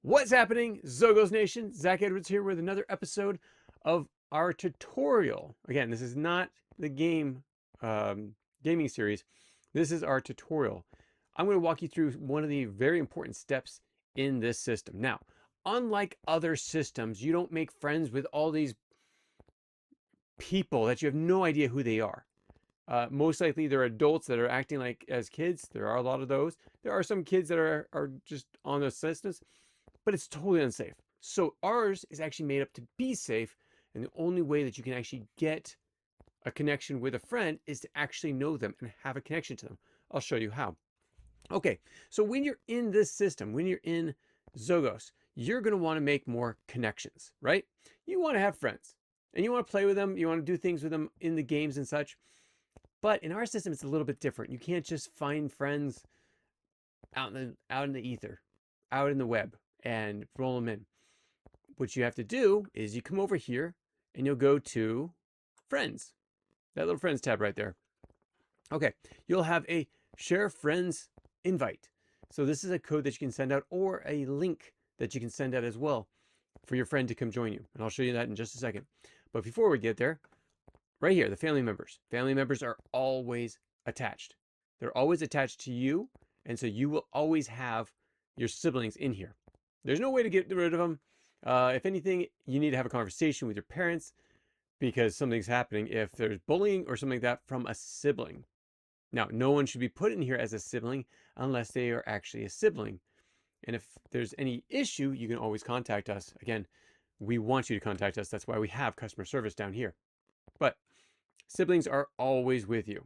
What's happening, Xogos Nation? Zach Edwards here with another episode of our tutorial. Again, this is not the gaming series. This is our tutorial. I'm going to walk you through one of the very important steps in this system. Now, unlike other systems, you don't make friends with all these people that you have no idea who they are. Most likely they're adults that are acting like as kids. There are a lot of those. There are some kids that are just on the systems, but it's totally unsafe. So ours is actually made up to be safe, and the only way that you can actually get a connection with a friend is to actually know them and have a connection to them. I'll show you how. Okay, so when you're in this system, when you're in Xogos, you're going to want to make more connections, right? You want to have friends, and you want to play with them, you want to do things with them in the games and such. But in our system, it's a little bit different. You can't just find friends out in the ether, out in the web, and roll them in. What you have to do is you come over here and you'll go to friends, that little friends tab right there. Okay, you'll have a share friends invite. So this is a code that you can send out, or a link that you can send out as well for your friend to come join you. And I'll show you that in just a second. But before we get there, right here, the family members. Family members are always attached. They're always attached to you, and so you will always have your siblings in here. There's no way to get rid of them. If anything, you need to have a conversation with your parents because something's happening if there's bullying or something like that from a sibling. Now, no one should be put in here as a sibling unless they are actually a sibling. And if there's any issue, you can always contact us. Again, we want you to contact us. That's why we have customer service down here. But siblings are always with you.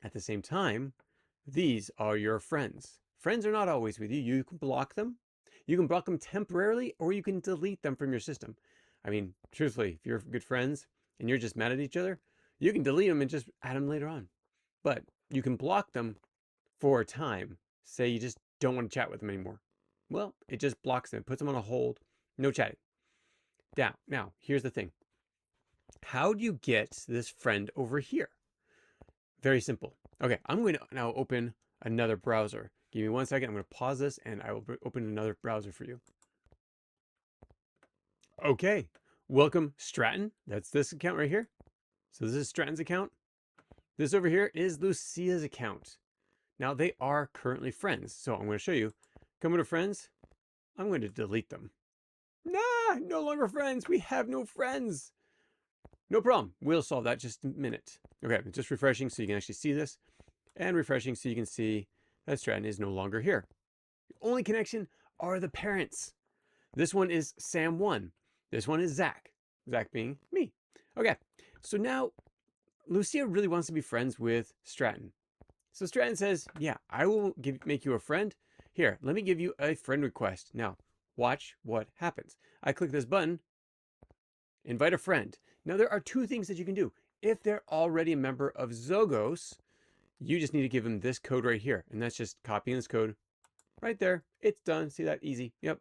At the same time, these are your friends. Friends are not always with you. You can block them. You can block them temporarily, or you can delete them from your system. I mean, truthfully, if you're good friends and you're just mad at each other, you can delete them and just add them later on. But you can block them for a time. Say you just don't want to chat with them anymore. Well, it just blocks them, puts them on a hold, no chatting. Now, here's the thing. How do you get this friend over here? Very simple. Okay, I'm going to now open another browser. Give me 1 second. I'm going to pause this and I will open another browser for you. Okay, welcome Stratton. That's this account right here. So this is Stratton's account. This over here is Lucia's account. Now they are currently friends. So I'm going to show you. Come over to friends. I'm going to delete them. Nah, no longer friends. We have no friends. No problem. We'll solve that just a minute. Okay, just refreshing so you can actually see this, and refreshing so you can see that Stratton is no longer here. The only connection are the parents. This one is Sam1. This one is Zach. Zach being me. Okay, so now Lucia really wants to be friends with Stratton. So Stratton says, yeah, I will make you a friend. Here, let me give you a friend request. Now, watch what happens. I click this button, invite a friend. Now, there are two things that you can do. If they're already a member of Xogos, you just need to give them this code right here. And that's just copying this code right there. It's done. See that? Easy. Yep.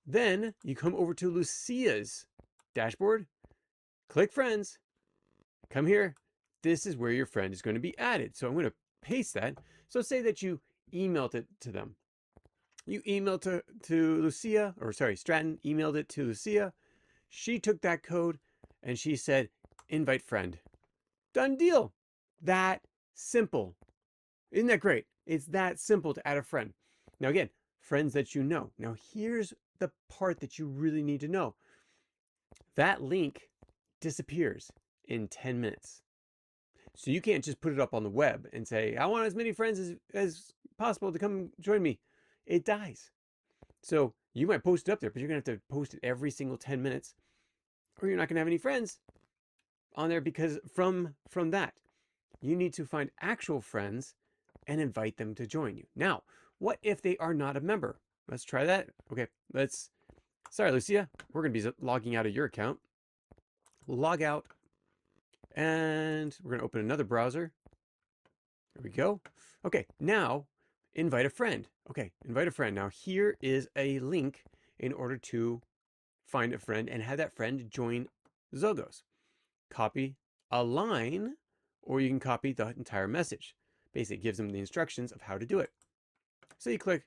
Then you come over to Lucia's dashboard, click friends, come here. This is where your friend is going to be added. So I'm going to paste that. So say that you emailed it to them. You emailed to Lucia, or sorry, Stratton emailed it to Lucia. She took that code and she said, invite friend. Done deal. That simple. Isn't that great? It's that simple to add a friend. Now again, friends that you know. Now here's the part that you really need to know. That link disappears in 10 minutes. So you can't just put it up on the web and say, I want as many friends as possible to come join me. It dies. So you might post it up there, but you're going to have to post it every single 10 minutes, or you're not going to have any friends on there, because from that, you need to find actual friends and invite them to join you. Now, what if they are not a member? Let's try that. Okay, sorry, Lucia, we're going to be logging out of your account. Log out, and we're going to open another browser. There we go. Okay, now invite a friend. Okay, invite a friend. Now here is a link in order to find a friend and have that friend join Xogos. Copy a line, or you can copy the entire message. Basically, it gives them the instructions of how to do it. So you click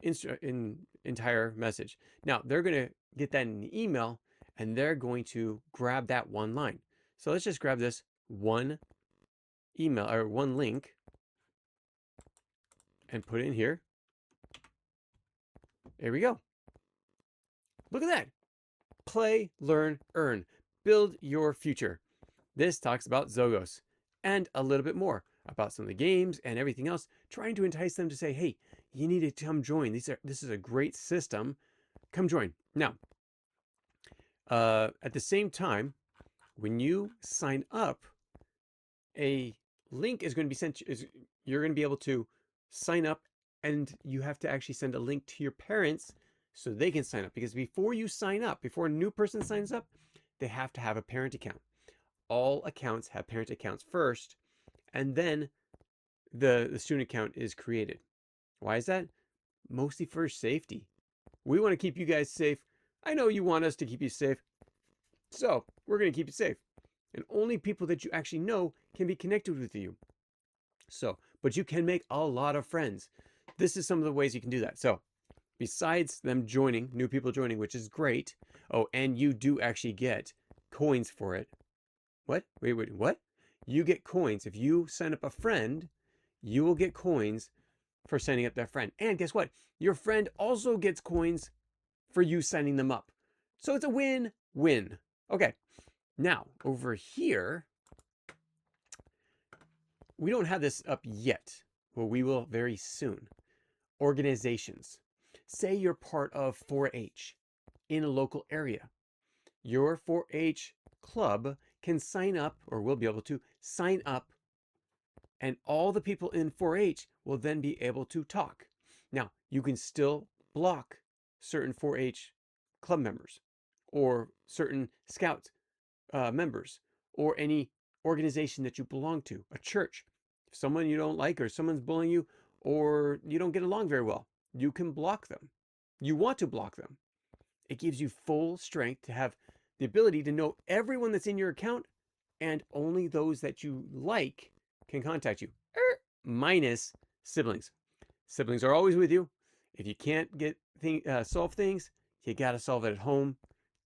entire message. Now they're going to get that in the email, and they're going to grab that one line. So let's just grab this one email or one link and put it in here. There we go. Look at that. Play, learn, earn. Build your future. This talks about Xogos and a little bit more about some of the games and everything else, trying to entice them to say, hey, you need to come join. This is a great system. Come join. Now, at the same time, when you sign up, a link is going to be sent. You're going to be able to sign up, and you have to actually send a link to your parents so they can sign up. Because before you sign up, before a new person signs up, they have to have a parent account. All accounts have parent accounts first, and then the student account is created. Why is that? Mostly for safety. We want to keep you guys safe. I know you want us to keep you safe, so we're going to keep you safe. And only people that you actually know can be connected with you. So, but you can make a lot of friends. This is some of the ways you can do that. So, besides them joining, new people joining, which is great. Oh, and you do actually get coins for it. What? Wait, what? You get coins. If you sign up a friend, you will get coins for signing up that friend. And guess what? Your friend also gets coins for you signing them up. So it's a win-win. Okay. Now, over here, we don't have this up yet. Well, we will very soon. Organizations. Say you're part of 4-H in a local area. Your 4-H club can sign up, or will be able to sign up, and all the people in 4-H will then be able to talk. Now, you can still block certain 4-H club members or certain Scout members or any organization that you belong to, a church. If someone you don't like or someone's bullying you or you don't get along very well, you can block them. You want to block them. It gives you full strength to have the ability to know everyone that's in your account, and only those that you like can contact you, minus siblings. Siblings are always with you. If you can't solve things, you got to solve it at home.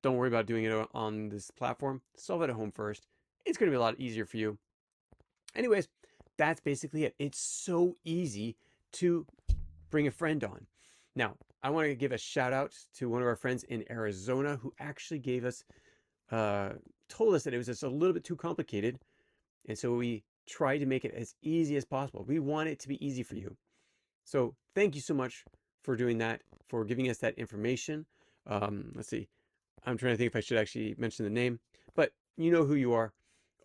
Don't worry about doing it on this platform. Solve it at home first. It's going to be a lot easier for you. Anyways, that's basically it. It's so easy to bring a friend on. Now, I want to give a shout out to one of our friends in Arizona who actually gave us, told us that it was just a little bit too complicated. And so we tried to make it as easy as possible. We want it to be easy for you. So thank you so much for doing that, for giving us that information. Let's see. I'm trying to think if I should actually mention the name, but you know who you are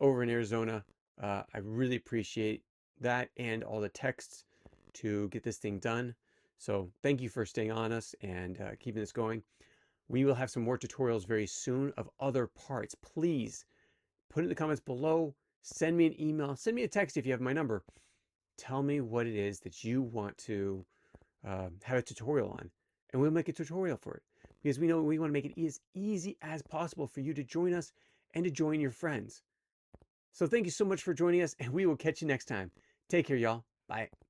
over in Arizona. I really appreciate that and all the texts to get this thing done. So thank you for staying on us and keeping this going. We will have some more tutorials very soon of other parts. Please put it in the comments below. Send me an email. Send me a text if you have my number. Tell me what it is that you want to have a tutorial on, and we'll make a tutorial for it. Because we know we want to make it as easy as possible for you to join us and to join your friends. So thank you so much for joining us, and we will catch you next time. Take care, y'all. Bye.